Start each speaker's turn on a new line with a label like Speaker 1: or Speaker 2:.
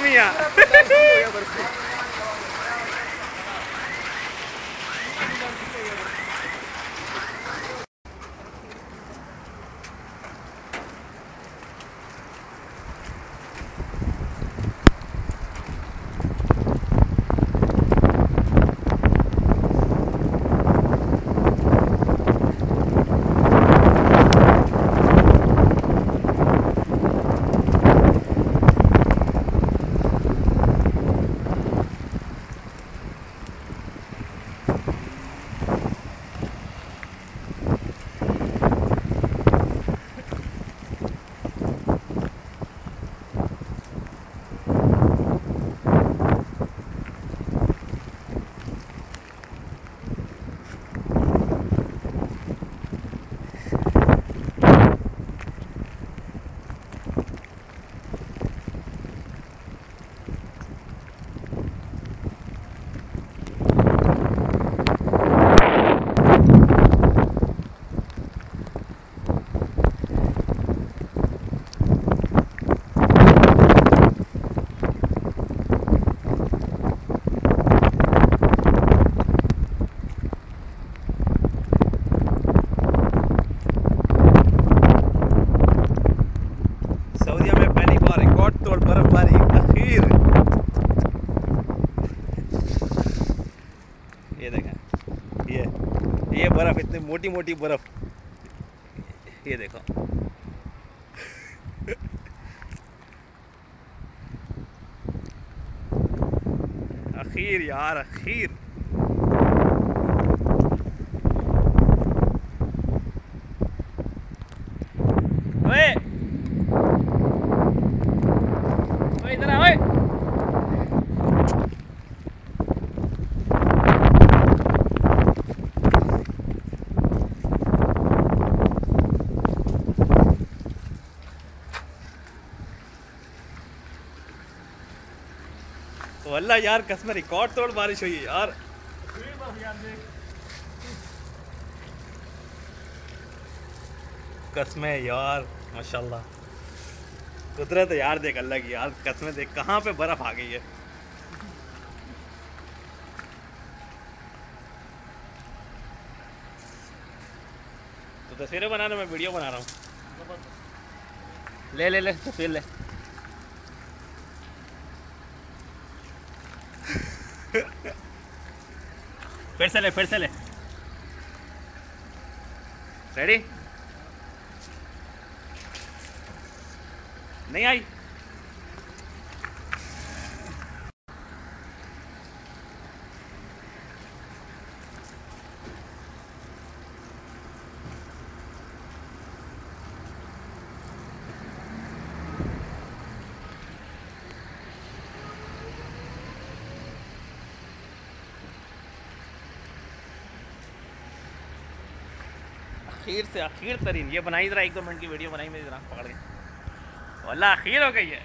Speaker 1: मियाँ। ये देखें, ये बर्फ, इतनी मोटी मोटी बर्फ, ये देखो। आखिर यार, आखिर ओए ओए इधर आ, ओए तो अल्लाह यार कसम रिकॉर्ड तोड़ बारिश हुई है यार। कसमें यार, माशाल्लाह कुदरत है यार, देख अल्लाह की यार, कसमें देख कहाँ पे बर्फ आ गई है। तो तस्वीरें बनाना, मैं वीडियो बना रहा हूँ। ले ले ले तस्वीर ले। फिर से ले, फिर से ले। रेडी? नहीं आई? आखिर से आखिर तरीन ये बनाई, जरा 1-2 मिनट की वीडियो बनाई मेरी, जरा पकड़ के। वल्लाह आखिर हो गई है।